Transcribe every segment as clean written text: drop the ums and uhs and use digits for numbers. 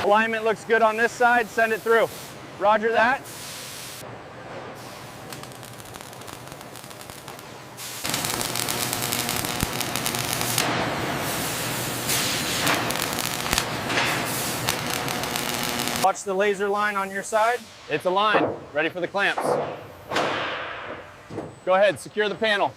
Alignment looks good on this side, send it through. Roger that. Watch the laser line on your side. It's aligned, ready for the clamps. Go ahead, secure the panel.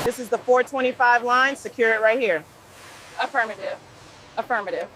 This is the 425 line, secure it right here. Affirmative. Affirmative.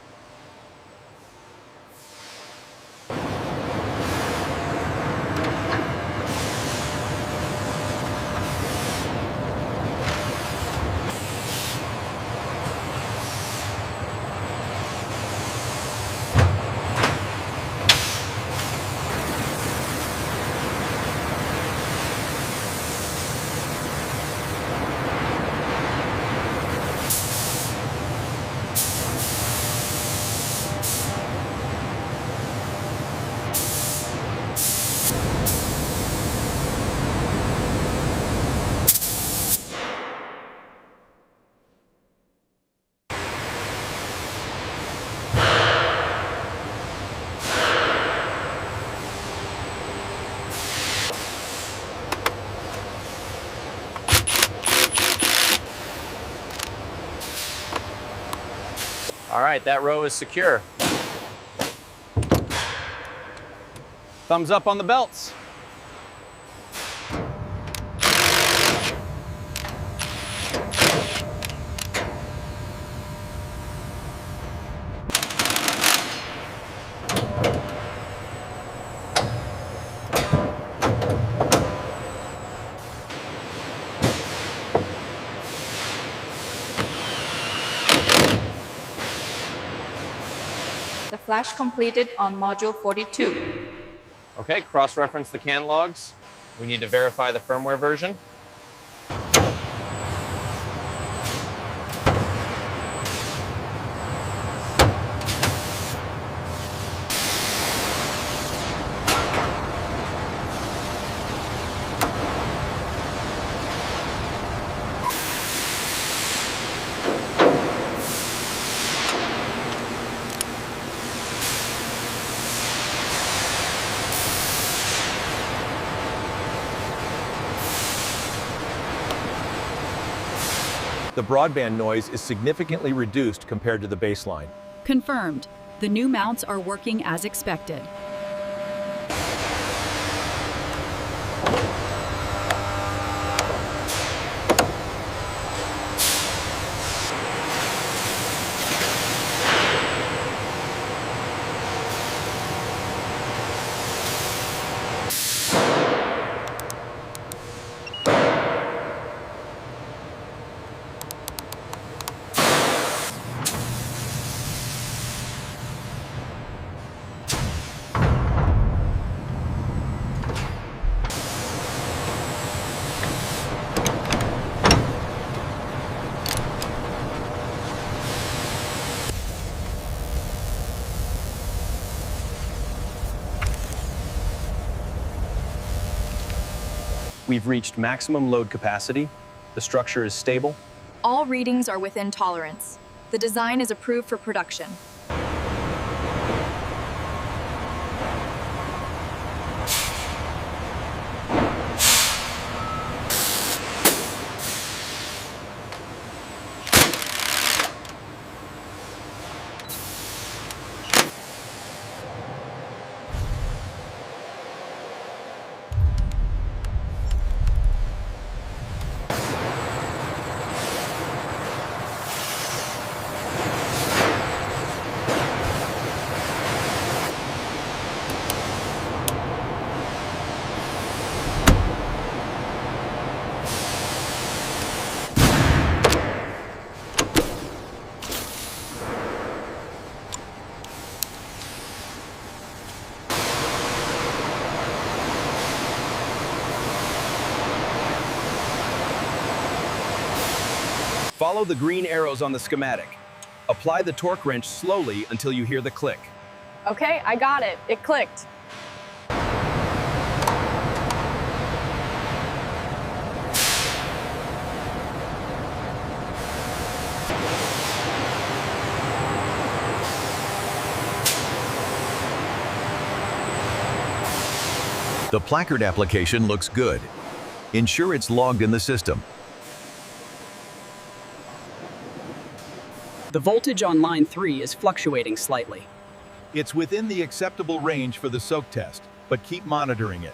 All right, that row is secure. Thumbs up on the belts. The flash completed on module 42. Okay, cross-reference the CAN logs. We need to verify the firmware version. The broadband noise is significantly reduced compared to the baseline. Confirmed. The new mounts are working as expected. We've reached maximum load capacity. The structure is stable. All readings are within tolerance. The design is approved for production. Follow the green arrows on the schematic. Apply the torque wrench slowly until you hear the click. Okay, I got it. It clicked. The placard application looks good. Ensure it's logged in the system. The voltage on line 3 is fluctuating slightly. It's within the acceptable range for the soak test, but keep monitoring it.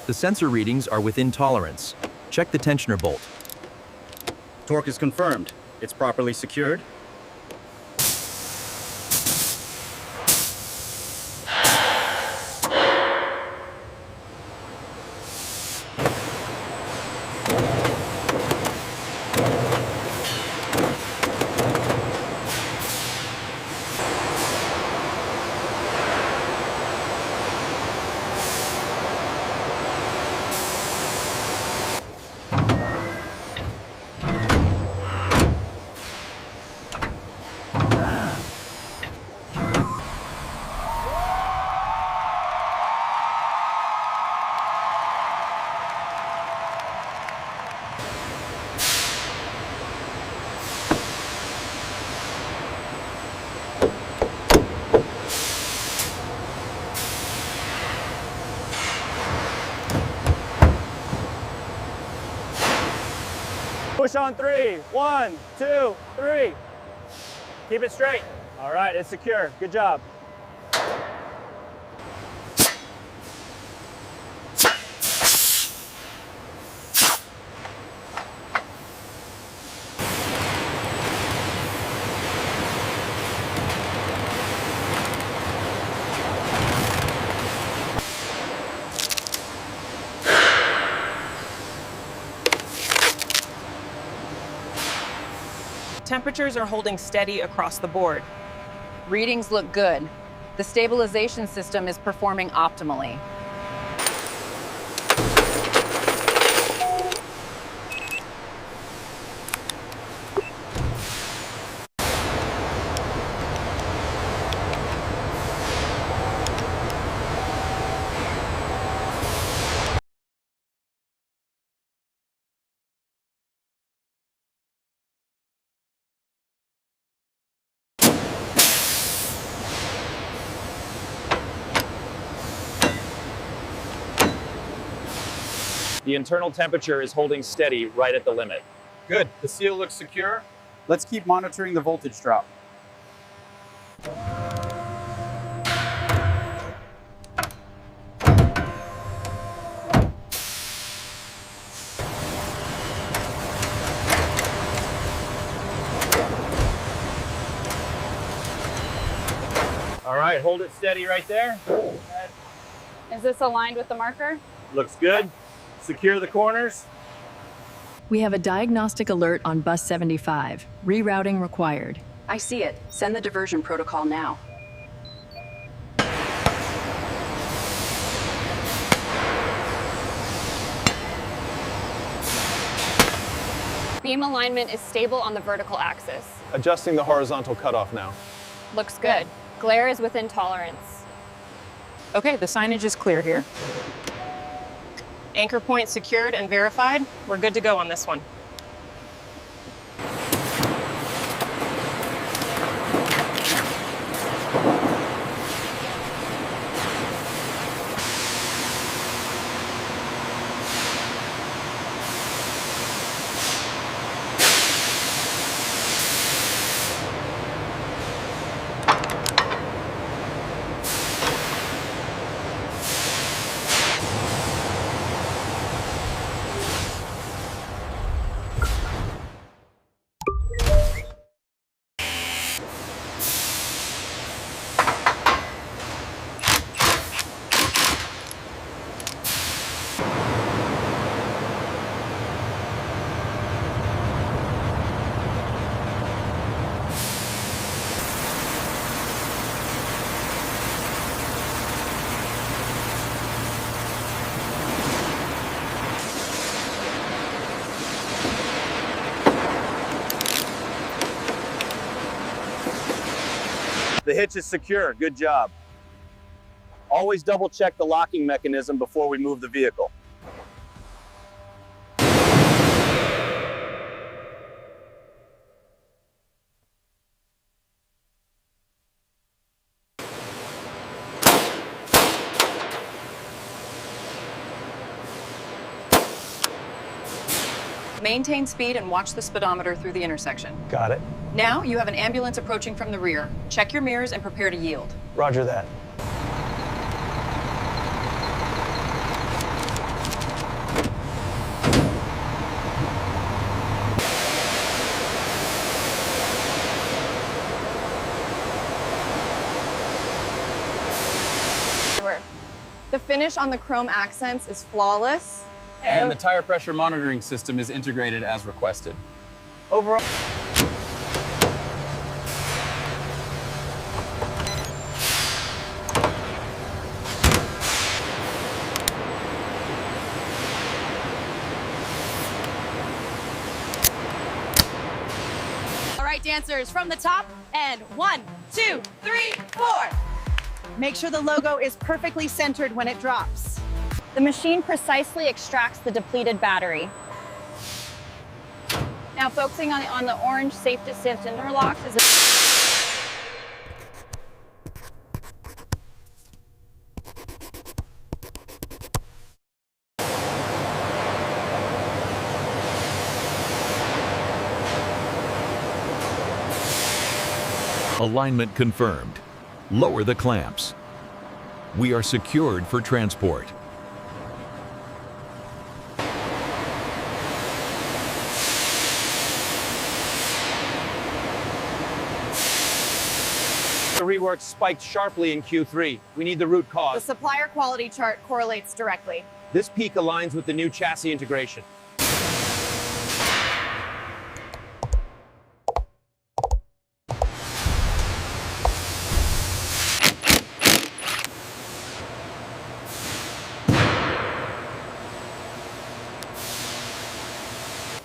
The sensor readings are within tolerance. Check the tensioner bolt. Torque is confirmed. It's properly secured. Push on 3. 1, 2, 3. Keep it straight. All right, it's secure. Good job. Temperatures are holding steady across the board. Readings look good. The stabilization system is performing optimally. The internal temperature is holding steady right at the limit. Good. The seal looks secure. Let's keep monitoring the voltage drop. All right, hold it steady right there. Is this aligned with the marker? Looks good. Secure the corners. We have a diagnostic alert on bus 75. Rerouting required. I see it. Send the diversion protocol now. Beam alignment is stable on the vertical axis. Adjusting the horizontal cutoff now. Looks good. Glare is within tolerance. Okay, the signage is clear here. Anchor point secured and verified. We're good to go on this one. hitch is secure. Good job. Always double check the locking mechanism before we move the vehicle. Maintain speed and watch the speedometer through the intersection. Got it. Now you have an ambulance approaching from the rear. Check your mirrors and prepare to yield. Roger that. The finish on the chrome accents is flawless. And the tire pressure monitoring system is integrated as requested. Overall. All right, dancers, from the top, and 1, 2, 3, 4. Make sure the logo is perfectly centered when it drops. The machine precisely extracts the depleted battery. Now focusing on the orange safe desist interlocks is Alignment confirmed. Lower the clamps. We are secured for transport. The rework spiked sharply in Q3. We need the root the cause. supplier quality chart correlates directly. This peak aligns with the new chassis integration.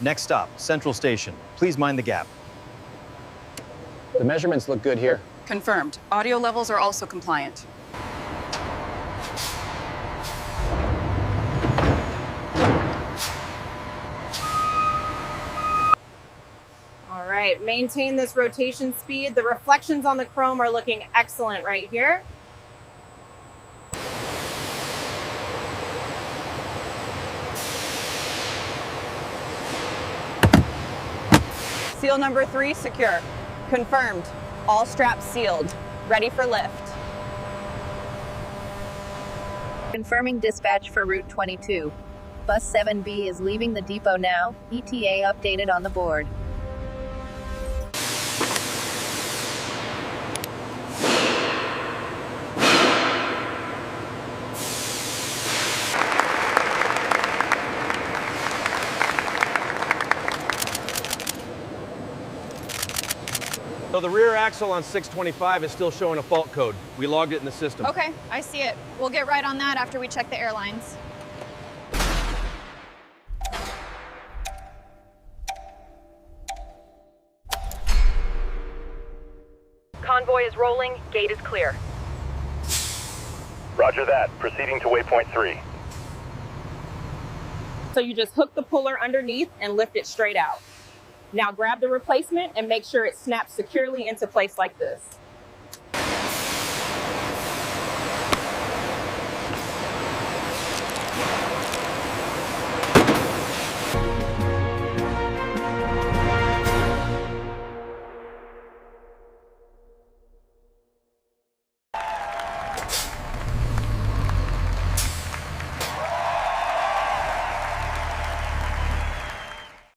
Next stop, Central Station. Please mind the gap. The measurements look good here. Confirmed. Audio levels are also compliant. All right, maintain this rotation speed. The reflections on the chrome are looking excellent right here. Seal number 3 secure. Confirmed. All straps sealed. Ready for lift. Confirming dispatch for Route 22. Bus 7B is leaving the depot now. ETA updated on the board. So the rear axle on 625 is still showing a fault code. We logged it in the system. Okay, I see it. We'll get right on that after we check the airlines. Convoy is rolling, gate is clear. Roger that. Proceeding to waypoint 3. So you just hook the puller underneath and lift it straight out. Now grab the replacement and make sure it snaps securely into place like this.